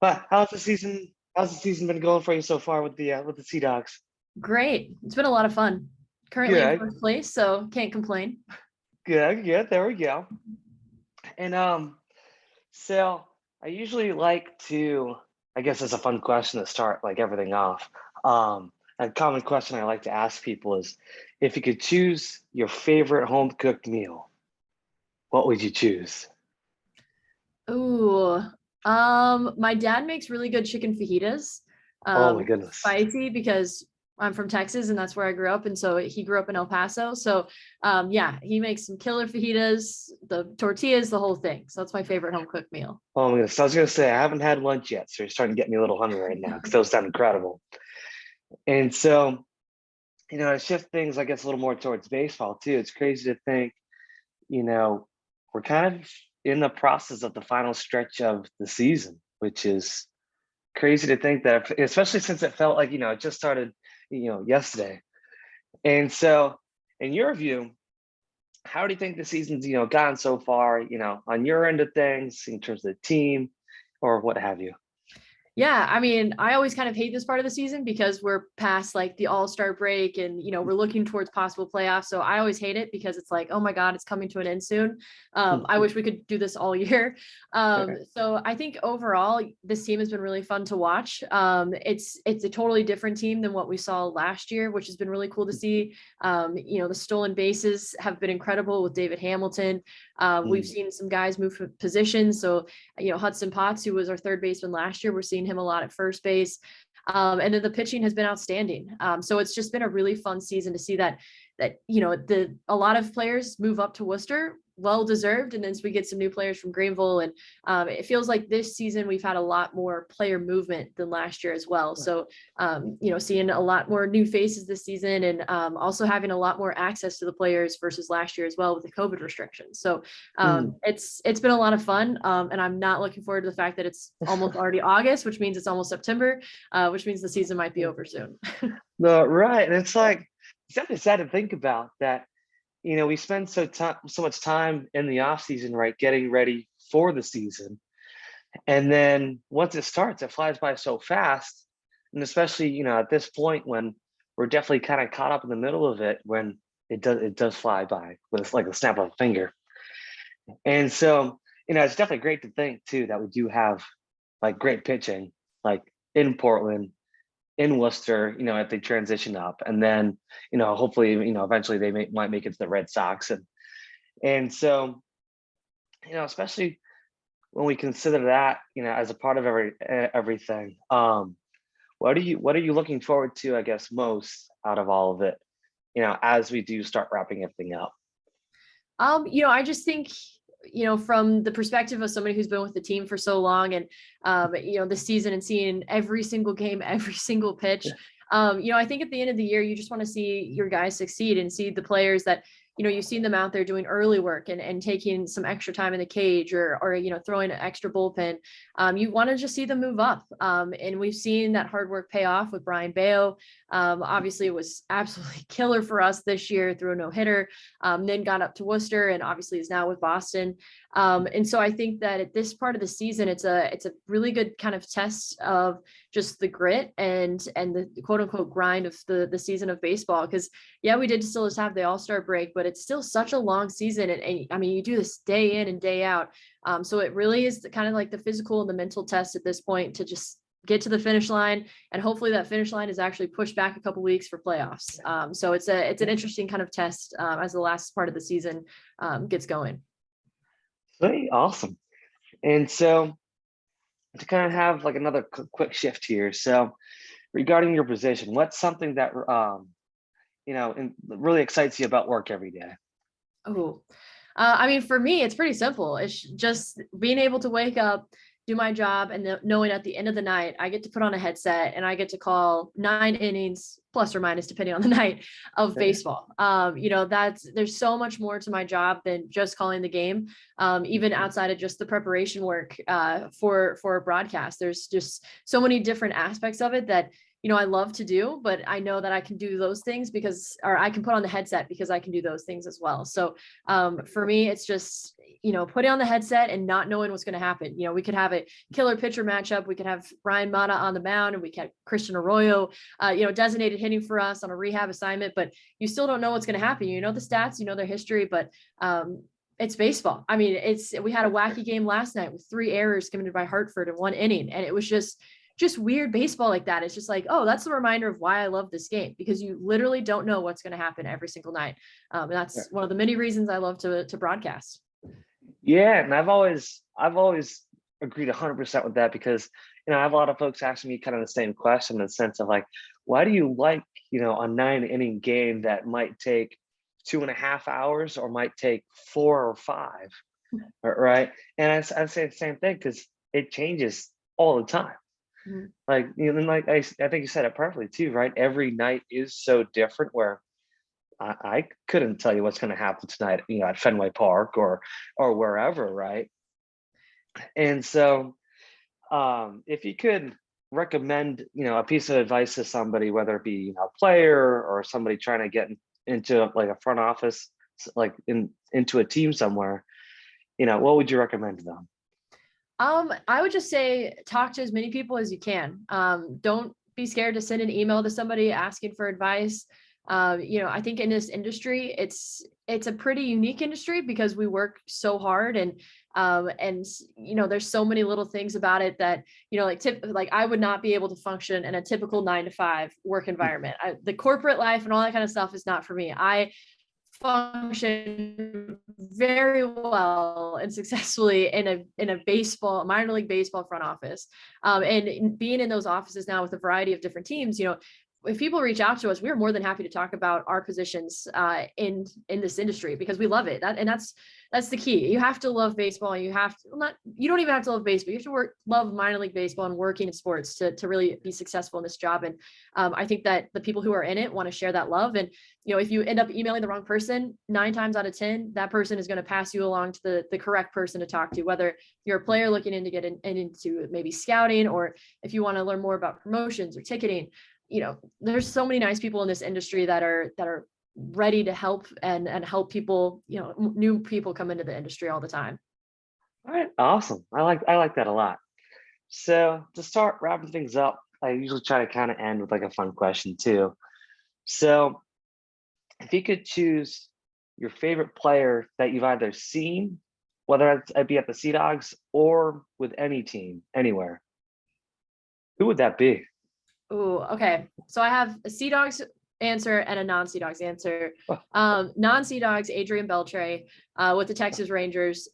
But how's the season been going for you so far with the Sea Dogs? Great. It's been a lot of fun. Currently in Good, first place, so can't complain. good. There we go. And so I usually like to, I guess, it's a fun question to start like everything off. A common question I like to ask people is, if you could choose your favorite home cooked meal, what would you choose? Ooh, my dad makes really good chicken fajitas. Oh my goodness. Spicy because I'm from Texas and that's where I grew up, and so he grew up in El Paso. So, yeah, he makes some killer fajitas, the tortillas, the whole thing. So that's my favorite home cooked meal. Oh my goodness. I was gonna say I haven't had lunch yet, so you're starting to get me a little hungry right now because those sound incredible. And so, to shift things, I guess, a little more towards baseball too. It's crazy to think, you know, we're kind of in the process of the final stretch of the season, which is crazy to think that, especially since it felt like, it just started, yesterday. And so, in your view, how do you think the season's, gone so far, on your end of things in terms of the team or what have you? Yeah, I mean, I always kind of hate this part of the season because we're past like the all-star break and we're looking towards possible playoffs. So I always hate it because it's like, oh my God, it's coming to an end soon. I wish we could do this all year. So I think overall this team has been really fun to watch. It's a totally different team than what we saw last year, which has been really cool to see. The stolen bases have been incredible with David Hamilton. We've seen some guys move positions. So Hudson Potts, who was our third baseman last year, we're seeing him a lot at first base. And then the pitching has been outstanding. So it's just been a really fun season to see that a lot of players move up to Worcester, well deserved, and then we get some new players from Greenville, and it feels like this season we've had a lot more player movement than last year as well. So seeing a lot more new faces this season, and also having a lot more access to the players versus last year as well with the COVID restrictions. So it's been a lot of fun, and I'm not looking forward to the fact that it's almost already August, which means it's almost September, which means the season might be over soon. No, right. And it's like, it's definitely sad to think about that. We spend so much time in the off season, right, getting ready for the season, and then once it starts, it flies by so fast. And especially, at this point when we're definitely kind of caught up in the middle of it, when it does fly by with like a snap of a finger. And so, it's definitely great to think too that we do have like great pitching, like in Portland, in Worcester, if they transition up, and then, hopefully, eventually might make it to the Red Sox, and so, especially when we consider that, as a part of everything. What are you looking forward to, I guess, most out of all of it, as we do start wrapping everything up? I just think, from the perspective of somebody who's been with the team for so long and, this season and seeing every single game, every single pitch, I think at the end of the year, you just want to see your guys succeed and see the players that, you've seen them out there doing early work and taking some extra time in the cage or throwing an extra bullpen. You want to just see them move up. And we've seen that hard work pay off with Brian Bayo. Obviously it was absolutely killer for us this year through a no-hitter, then got up to Worcester and obviously is now with Boston. And so I think that at this part of the season, it's a really good kind of test of just the grit and the quote unquote grind of the season of baseball. Cause yeah, we did still just have the all-star break, but it's still such a long season. And I mean, you do this day in and day out. So it really is kind of like the physical and the mental test at this point to just get to the finish line. And hopefully that finish line is actually pushed back a couple weeks for playoffs. So it's an interesting kind of test as the last part of the season gets going. Sweet, awesome. And so, to kind of have like another quick shift here. So, regarding your position, what's something that really excites you about work every day? Oh, I mean, for me, it's pretty simple. It's just being able to wake up, do my job, and knowing at the end of the night, I get to put on a headset and I get to call 9 innings, plus or minus, depending on the night, of baseball. There's so much more to my job than just calling the game. Even outside of just the preparation work for a broadcast, there's just so many different aspects of it that I love to do, but I know that I can do those things or I can put on the headset because I can do those things as well. So for me, it's just, putting on the headset and not knowing what's going to happen. We could have a killer pitcher matchup. We could have Ryan Mata on the mound, and we could have Christian Arroyo, designated hitting for us on a rehab assignment, but you still don't know what's going to happen. You know the stats, you know their history, but it's baseball. I mean, we had a wacky game last night with 3 errors committed by Hartford in 1 inning, and it was just weird baseball like that. It's just like, oh, that's the reminder of why I love this game, because you literally don't know what's going to happen every single night. And that's one of the many reasons I love to broadcast. Yeah, and I've always agreed 100% with that, because I have a lot of folks asking me kind of the same question, in the sense of like, why do you like a 9-inning game that might take 2.5 hours or might take 4 or 5, right? And I say the same thing, because it changes all the time. Mhm. Like, and like I think you said it perfectly too, right? Every night is so different, where I couldn't tell you what's going to happen tonight, at Fenway Park or wherever, right? And so, if you could recommend, a piece of advice to somebody, whether it be a player or somebody trying to get into like a front office, like into a team somewhere, what would you recommend to them? I would just say talk to as many people as you can. Don't be scared to send an email to somebody asking for advice. I think in this industry, it's a pretty unique industry, because we work so hard, and there's so many little things about it that, like I would not be able to function in a typical 9-to-5 work environment. The corporate life and all that kind of stuff is not for me. I function very well and successfully in a minor league baseball front office. And being in those offices now with a variety of different teams, if people reach out to us, we're more than happy to talk about our positions in this industry, because we love it. That's the key. You have to love baseball. You don't even have to love baseball. You have to love minor league baseball and working in sports to really be successful in this job. And I think that the people who are in it want to share that love. And if you end up emailing the wrong person, 9 times out of 10, that person is going to pass you along to the correct person to talk to, whether you're a player looking in to get into maybe scouting, or if you want to learn more about promotions or ticketing. There's so many nice people in this industry that are ready to help and help people, new people come into the industry all the time. All right, awesome. I like that a lot. So to start wrapping things up, I usually try to kind of end with like a fun question too. So if you could choose your favorite player that you've either seen, whether it be at the Sea Dogs or with any team anywhere, who would that be? Oh, okay. So I have a Sea Dogs answer and a non-Sea Dogs answer. Non-Sea Dogs, Adrian Beltre, with the Texas Rangers.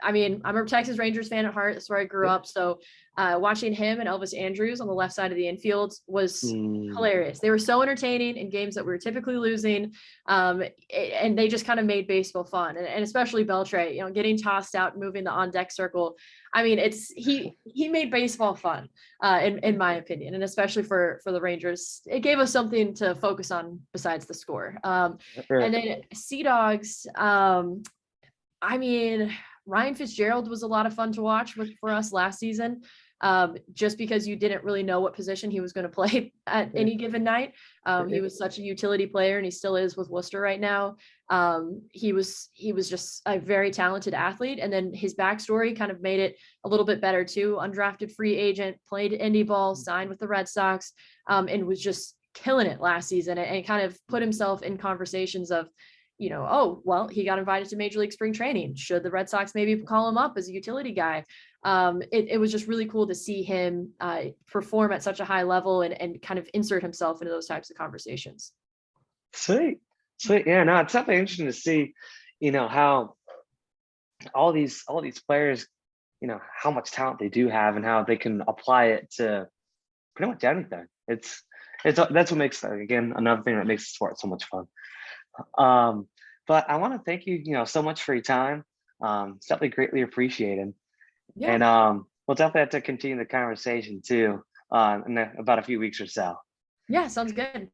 I'm a Texas Rangers fan at heart. That's where I grew up. So watching him and Elvis Andrews on the left side of the infield was hilarious. They were so entertaining in games that we were typically losing. And they just kind of made baseball fun. And especially Beltre, getting tossed out, moving the on-deck circle. I mean, he made baseball fun, in my opinion, and especially for the Rangers. It gave us something to focus on besides the score. And then Sea Dogs, Ryan Fitzgerald was a lot of fun to watch for us last season, just because you didn't really know what position he was going to play at any given night. He was such a utility player, and he still is with Worcester right now. He was just a very talented athlete, and then his backstory kind of made it a little bit better too. Undrafted free agent, played indie ball, signed with the Red Sox, and was just killing it last season, and kind of put himself in conversations of, oh, well, he got invited to Major League Spring Training. Should the Red Sox maybe call him up as a utility guy? It was just really cool to see him perform at such a high level and kind of insert himself into those types of conversations. Sweet. Yeah, no, it's definitely interesting to see, how all these players, how much talent they do have and how they can apply it to pretty much anything. That's what makes, again, another thing that makes the sport so much fun. But I want to thank you, so much for your time. It's definitely greatly appreciated. Yeah. And we'll definitely have to continue the conversation too, in about a few weeks or so. Yeah, sounds good.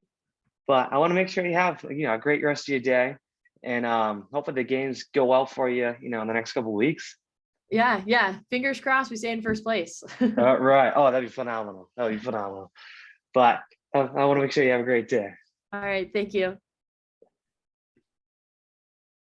But I want to make sure you have, a great rest of your day, and hopefully the games go well for you, in the next couple of weeks. Yeah. Fingers crossed we stay in first place. Right. Oh, that'd be phenomenal. But I want to make sure you have a great day. All right. Thank you.